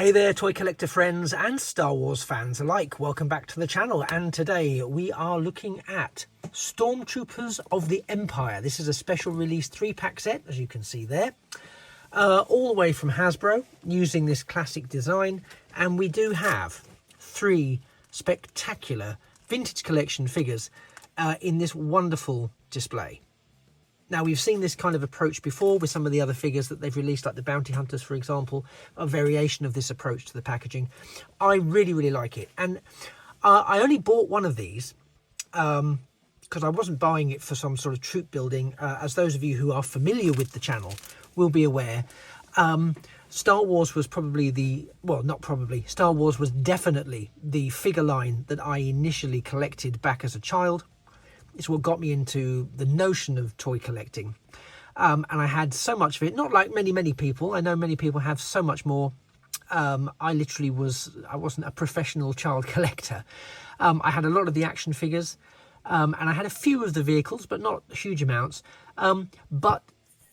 Hey there, toy collector friends and Star Wars fans alike. Welcome back to the channel, and today we are looking at Stormtroopers of the Empire. This is a special release 3-pack set, as you can see there, all the way from Hasbro, using this classic design. And we do have 3 spectacular vintage collection figures in this wonderful display. Now, we've seen this kind of approach before with some of the other figures that they've released, like the Bounty Hunters, for example, a variation of this approach to the packaging. I really like it. And I only bought one of these because I wasn't buying it for some sort of troop building. As those of you who are familiar with the channel will be aware, Star Wars was probably Star Wars was definitely the figure line that I initially collected back as a child. It's what got me into the notion of toy collecting. And I had so much of it, not like many people. I know many people have so much more. I wasn't a professional child collector. I had a lot of the action figures, and I had a few of the vehicles, but not huge amounts. But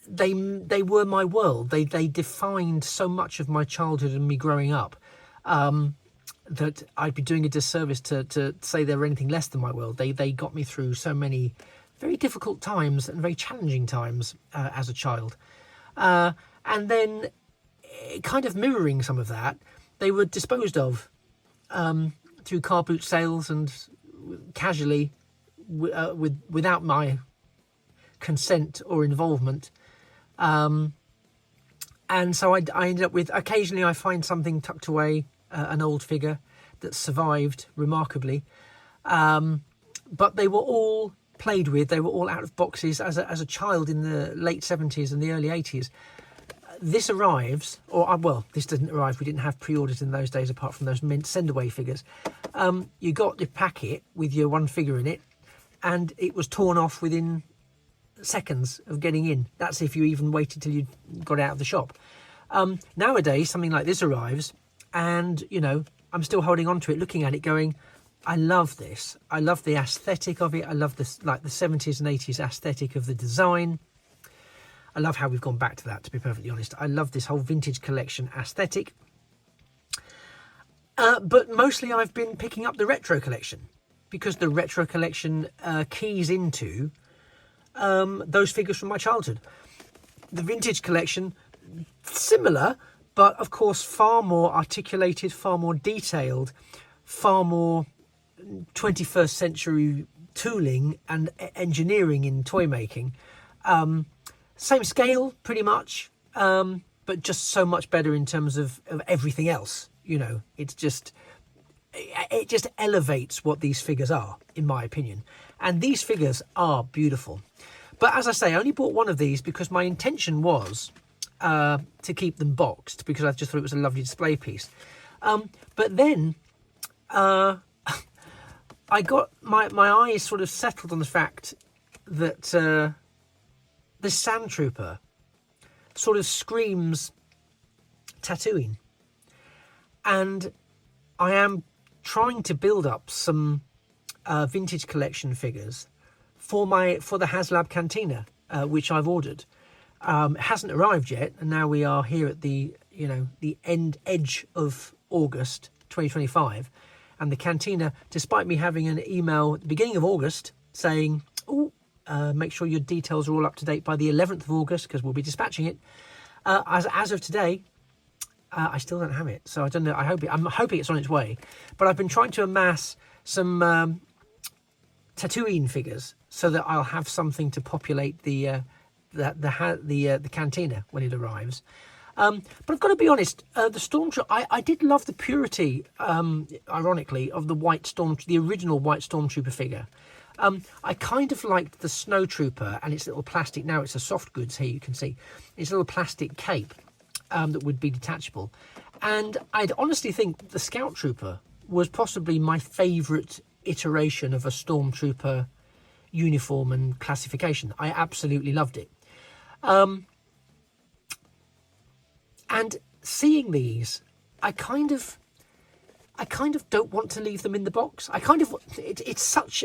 they were my world. They defined so much of my childhood and me growing up. That I'd be doing a disservice to say they were anything less than my world. They got me through so many very difficult times and very challenging times as a child. And then, kind of mirroring some of that, they were disposed of through car boot sales and casually without my consent or involvement. And so I ended up with, occasionally I find something tucked away, an old figure that survived remarkably, but they were all played with. They were all out of boxes as a child in the late 70s and the early 80s. This arrives, this didn't arrive. We didn't have pre-orders in those days apart from those mint send-away figures. You got the packet with your one figure in it, and it was torn off within seconds of getting in. That's if you even waited till you got out of the shop. Nowadays, something like this arrives, and, you know, I'm still holding on to it, looking at it, going, I love this. I love the aesthetic of it. I love this, like the 70s and 80s aesthetic of the design. I love how we've gone back to that, to be perfectly honest. I love this whole vintage collection aesthetic. But mostly I've been picking up the retro collection, because the retro collection keys into those figures from my childhood. The vintage collection, similar, but of course far more articulated, far more detailed, far more 21st century tooling and engineering in toy making. Same scale pretty much, but just so much better in terms of everything else. You know, it just elevates what these figures are, in my opinion. And these figures are beautiful. But as I say, I only bought one of these because my intention was to keep them boxed, because I just thought it was a lovely display piece. But then I got my eyes sort of settled on the fact that the Stormtrooper sort of screams Tatooine, and I am trying to build up some vintage collection figures for the HasLab Cantina, which I've ordered. It hasn't arrived yet, and now we are here at the edge of August 2025, and the Cantina, despite me having an email at the beginning of August saying, make sure your details are all up to date by the 11th of August because we'll be dispatching it, as of today, I still don't have it. So I don't know. I'm hoping it's on its way, but I've been trying to amass some Tatooine figures so that I'll have something to populate the Cantina when it arrives. But I've got to be honest, the Stormtrooper, I did love the purity, ironically, of the original white Stormtrooper figure. I kind of liked the Snowtrooper and its little plastic, now it's a soft goods here, you can see, its little plastic cape that would be detachable. And I'd honestly think the Scout Trooper was possibly my favourite iteration of a Stormtrooper uniform and classification. I absolutely loved it. And seeing these, I kind of don't want to leave them in the box. It's such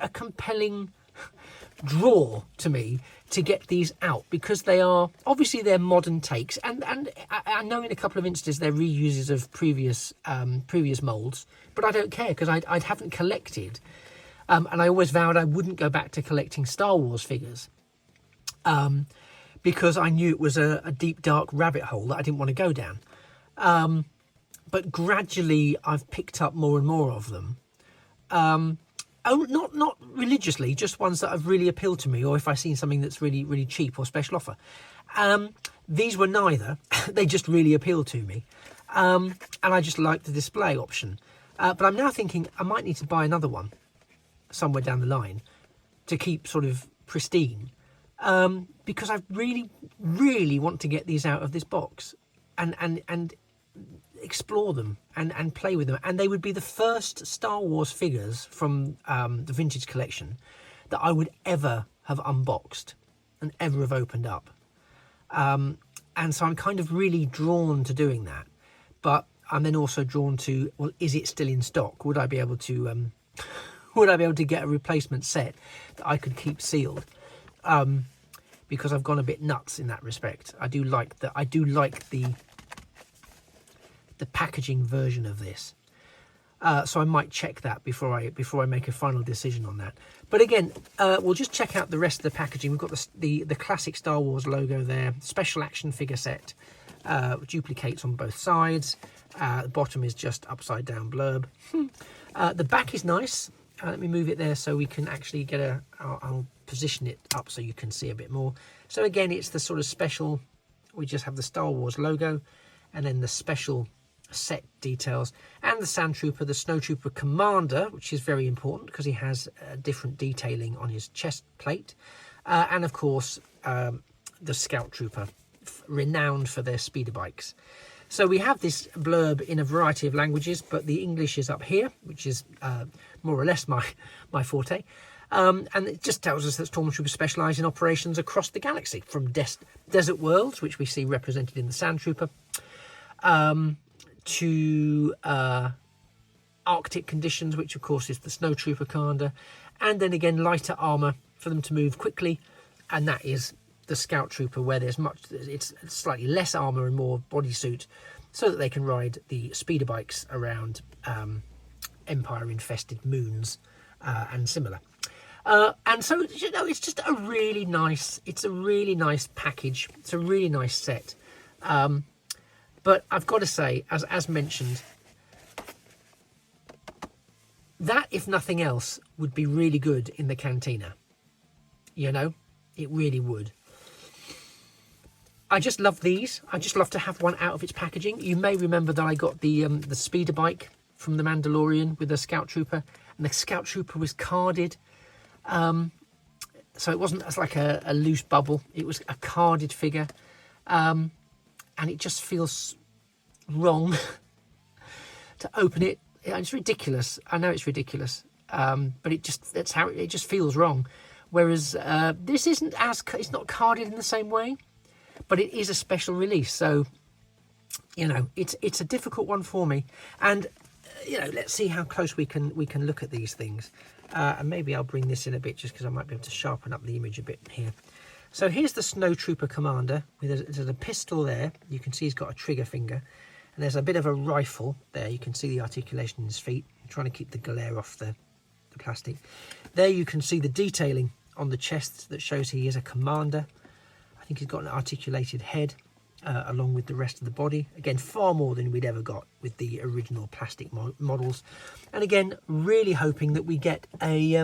a compelling draw to me to get these out, because they are obviously they're modern takes, and I know in a couple of instances they're reuses of previous molds, but I don't care, because I haven't collected, and I always vowed I wouldn't go back to collecting Star Wars figures, because I knew it was a deep dark rabbit hole that I didn't want to go down. But gradually I've picked up more and more of them. Not religiously, just ones that have really appealed to me, or if I've seen something that's really cheap or special offer. These were neither. They just really appealed to me, and I just like the display option. But I'm now thinking I might need to buy another one somewhere down the line to keep sort of pristine, because I really want to get these out of this box and explore them and play with them. And they would be the first Star Wars figures from the vintage collection that I would ever have unboxed and ever have opened up. And so I'm kind of really drawn to doing that. But I'm then also drawn to, well, is it still in stock? Would I be able to get a replacement set that I could keep sealed? Because I've gone a bit nuts in that respect. I do like the packaging version of this, so I might check that before I make a final decision on that. But again, we'll just check out the rest of the packaging. We've got the classic Star Wars logo there, special action figure set, duplicates on both sides. The bottom is just upside down blurb. The back is nice. Let me move it there so we can actually get I'll position it up so you can see a bit more. So again, it's the sort of special, we just have the Star Wars logo and then the special set details, and the Stormtrooper, the Snowtrooper Commander, which is very important because he has different detailing on his chest plate, and of course the Scout Trooper, renowned for their speeder bikes. So we have this blurb in a variety of languages, but the English is up here, which is more or less my forte. And it just tells us that Stormtroopers specialise in operations across the galaxy, from desert worlds, which we see represented in the Sandtrooper, to Arctic conditions, which of course is the Snowtrooper Commander, and then again lighter armour for them to move quickly, and that is the Scout Trooper, where it's slightly less armour and more bodysuit, so that they can ride the speeder bikes around Empire infested moons and similar. And so, you know, it's just a really nice package. It's a really nice set. But I've got to say, as mentioned, that, if nothing else, would be really good in the cantina. You know, it really would. I just love these. I just love to have one out of its packaging. You may remember that I got the speeder bike from the Mandalorian with the Scout Trooper, and the Scout Trooper was carded. So it wasn't as like a loose bubble. It was a carded figure. And it just feels wrong to open it. It's ridiculous. I know it's ridiculous, but it just feels wrong. Whereas this isn't it's not carded in the same way, but it is a special release. So, you know, it's a difficult one for me. And you know, let's see how close we can look at these things. And maybe I'll bring this in a bit just because I might be able to sharpen up the image a bit here. So here's the Snowtrooper Commander. There's a pistol there. You can see he's got a trigger finger. And there's a bit of a rifle there. You can see the articulation in his feet. I'm trying to keep the glare off the plastic. There you can see the detailing on the chest that shows he is a commander. I think he's got an articulated head along with the rest of the body. Again, far more than we'd ever got with the original plastic models. And again, really hoping that we get a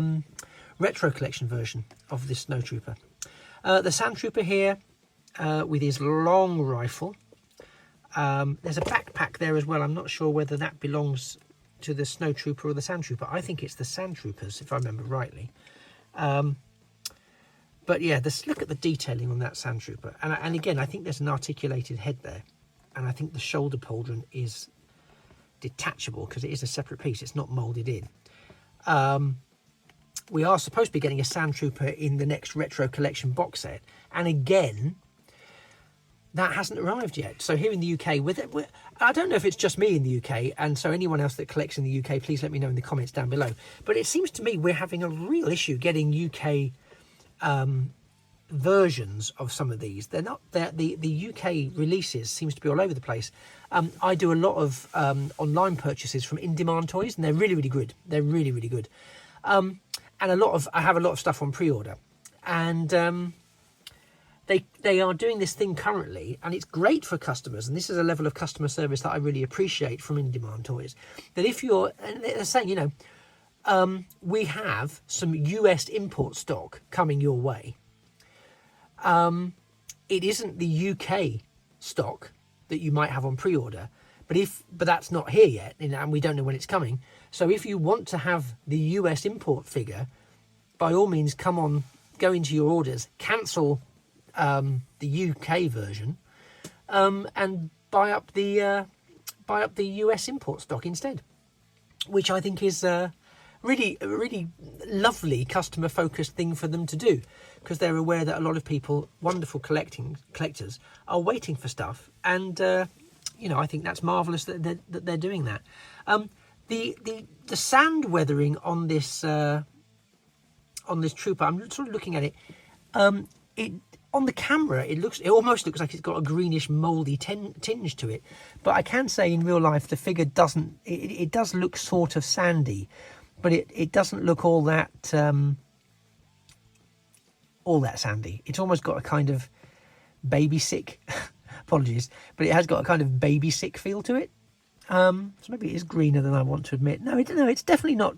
retro collection version of this Snowtrooper. The Sandtrooper here with his long rifle. There's a backpack there as well. I'm not sure whether that belongs to the Snowtrooper or the Sandtrooper. I think it's the Sandtroopers, if I remember rightly. But yeah, look at the detailing on that Sandtrooper. And again, I think there's an articulated head there. And I think the shoulder pauldron is detachable because it is a separate piece. It's not moulded in. We are supposed to be getting a Sandtrooper in the next retro collection box set. And again, that hasn't arrived yet. So here in the UK, I don't know if it's just me in the UK, and so anyone else that collects in the UK, please let me know in the comments down below. But it seems to me we're having a real issue getting UK versions of some of these. They're not, the UK releases seems to be all over the place. I do a lot of online purchases from In Demand Toys, and they're really, really good. They're really, really good. And I have a lot of stuff on pre-order, and they are doing this thing currently, and it's great for customers, and this is a level of customer service that I really appreciate from In Demand Toys, that if you're, and they're saying, you know, we have some US import stock coming your way. It isn't the UK stock that you might have on pre-order, but that's not here yet, and we don't know when it's coming. So if you want to have the US import figure, by all means, go into your orders, cancel the UK version, and buy up the US import stock instead, which I think is a really lovely customer focused thing for them to do, because they're aware that a lot of people, wonderful collectors, are waiting for stuff, and you know, I think that's marvelous that they're doing that. The sand weathering on this Trooper, I'm sort of looking at it. On the camera, it almost looks like it's got a greenish, mouldy tinge to it. But I can say in real life, the figure doesn't. It does look sort of sandy, but it doesn't look all that sandy. It's almost got a kind of baby sick. Apologies, but it has got a kind of baby sick feel to it. So maybe it is greener than I want to admit. No, it's definitely not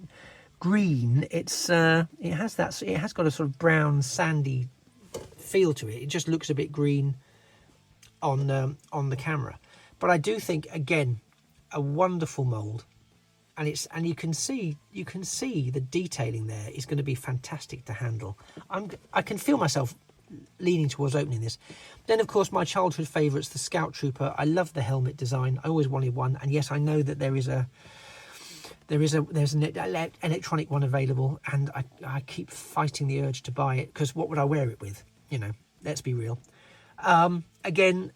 green. It has got a sort of brown, sandy feel to it. It just looks a bit green on the camera, but I do think, again, a wonderful mold, and you can see the detailing there is going to be fantastic to handle. I can feel myself leaning towards opening this. Then, of course, my childhood favourites, the Scout Trooper. I love the helmet design. I always wanted one, and yes, I know that there's an electronic one available, and I keep fighting the urge to buy it, because what would I wear it with? You know, let's be real. Again,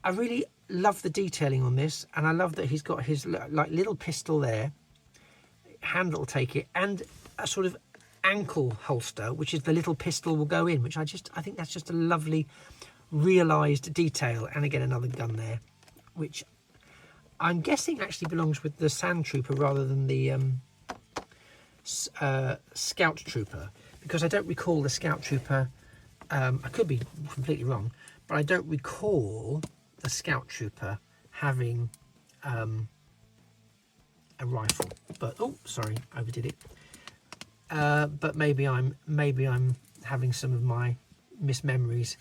I really love the detailing on this, and I love that he's got his like little pistol there, handle take it, and a sort of ankle holster, which is the little pistol will go in, which I think that's just a lovely realised detail. And again, another gun there, which I'm guessing actually belongs with the Sand Trooper rather than the Scout Trooper, because I don't recall the Scout Trooper, I could be completely wrong, but I don't recall the Scout Trooper having a rifle. But oh, sorry, overdid it. But maybe I'm having some of my mismemories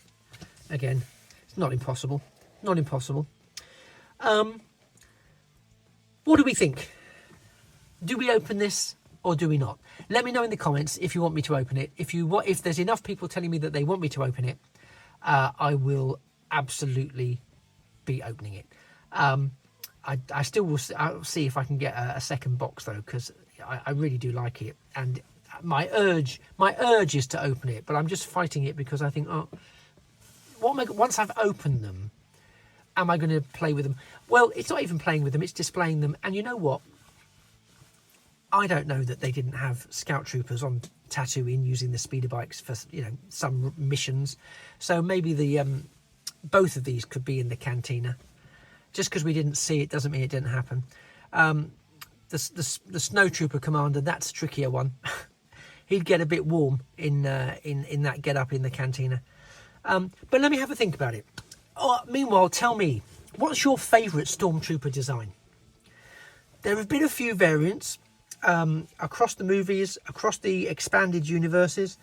again. It's not impossible. Not impossible. What do we think? Do we open this or do we not? Let me know in the comments if you want me to open it. If there's enough people telling me that they want me to open it, I will absolutely be opening it. I still will. I'll see if I can get a second box though, because I really do like it, and my urge is to open it, but I'm just fighting it because I think, once I've opened them, am I going to play with them? Well, it's not even playing with them, it's displaying them. And you know what? I don't know that they didn't have Scout Troopers on Tatooine using the speeder bikes for, you know, some missions. So maybe the both of these could be in the cantina. Just because we didn't see it doesn't mean it didn't happen. The Snow Trooper commander, that's a trickier one. He'd get a bit warm in that get up in the cantina. But let me have a think about it. Meanwhile, tell me, what's your favourite Stormtrooper design? There have been a few variants across the movies, across the expanded universes.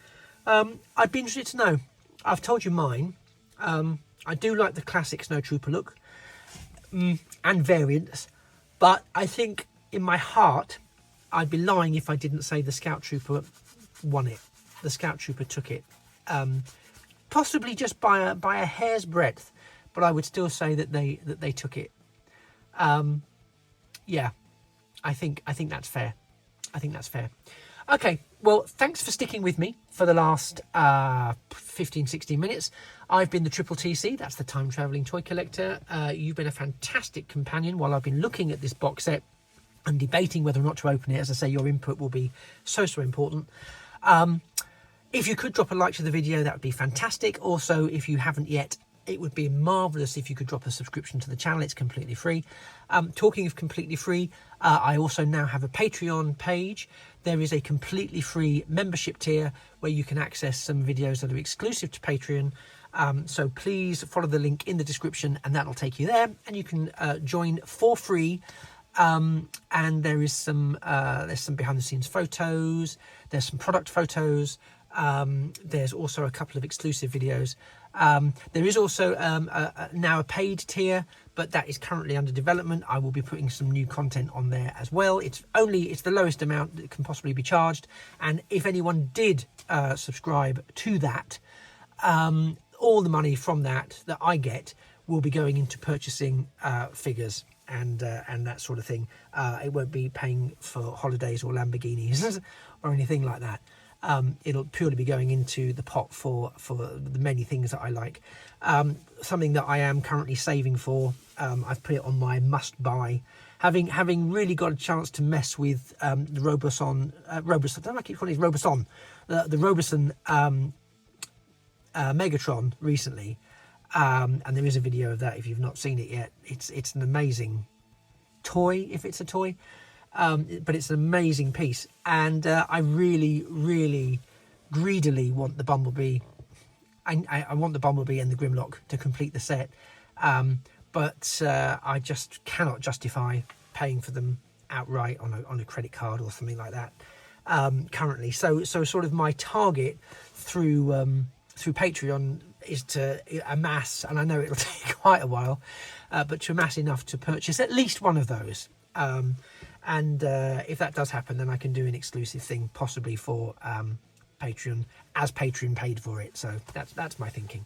I'd be interested to know. I've told you mine. I do like the classic Snow Trooper look and variants, but I think in my heart I'd be lying if I didn't say the Scout Trooper won it. The Scout Trooper took it, possibly just by a hair's breadth, but I would still say that they took it. Yeah, I think that's fair. I think that's fair. Okay, well, thanks for sticking with me for the last 15-16 minutes. I've been the Triple TC, that's the Time Travelling Toy Collector. You've been a fantastic companion while I've been looking at this box set and debating whether or not to open it. As I say, your input will be so important. If you could drop a like to the video, that would be fantastic. Also, if you haven't yet, it would be marvellous if you could drop a subscription to the channel. It's completely free. Talking of completely free, I also now have a Patreon page. There is a completely free membership tier where you can access some videos that are exclusive to Patreon. So please follow the link in the description and that'll take you there, and you can join for free. And there is there's some behind the scenes photos, there's some product photos, there's also a couple of exclusive videos. There is also now a paid tier, but that is currently under development. I will be putting some new content on there as well. It's the lowest amount that can possibly be charged, and if anyone did subscribe to that, all the money from that I get will be going into purchasing figures and that sort of thing. It won't be paying for holidays or Lamborghinis or anything like that. It'll purely be going into the pot for the many things that I like. Something that I am currently saving for, I've put it on my must buy. Having really got a chance to mess with the Roboson, don't I keep calling it Roboson, the Roboson Megatron recently, and there is a video of that if you've not seen it yet. It's an amazing toy, if it's a toy. But it's an amazing piece, and I really greedily want the Bumblebee. I want the Bumblebee and the Grimlock to complete the set, but I just cannot justify paying for them outright on a credit card or something like that currently. So sort of my target through Patreon is to amass, and I know it'll take quite a while, but to amass enough to purchase at least one of those. And if that does happen, then I can do an exclusive thing, possibly for Patreon, as Patreon paid for it. So that's my thinking.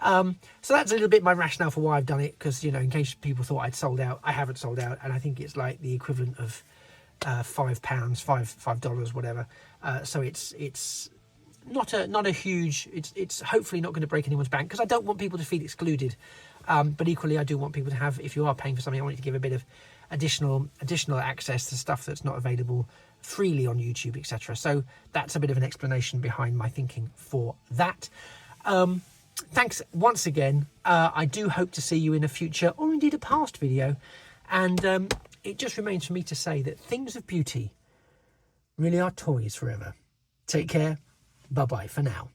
So that's a little bit my rationale for why I've done it, because, you know, in case people thought I'd sold out, I haven't sold out, and I think it's like the equivalent of £5, $5, whatever. So it's not a huge. It's hopefully not going to break anyone's bank, because I don't want people to feel excluded. But equally, I do want people to have, if you are paying for something, I want you to give a bit of additional access to stuff that's not available freely on YouTube, etc. So that's a bit of an explanation behind my thinking for that. Thanks once again. I do hope to see you in a future, or indeed a past video, and it just remains for me to say that things of beauty really are toys forever. Take care. Bye bye for now.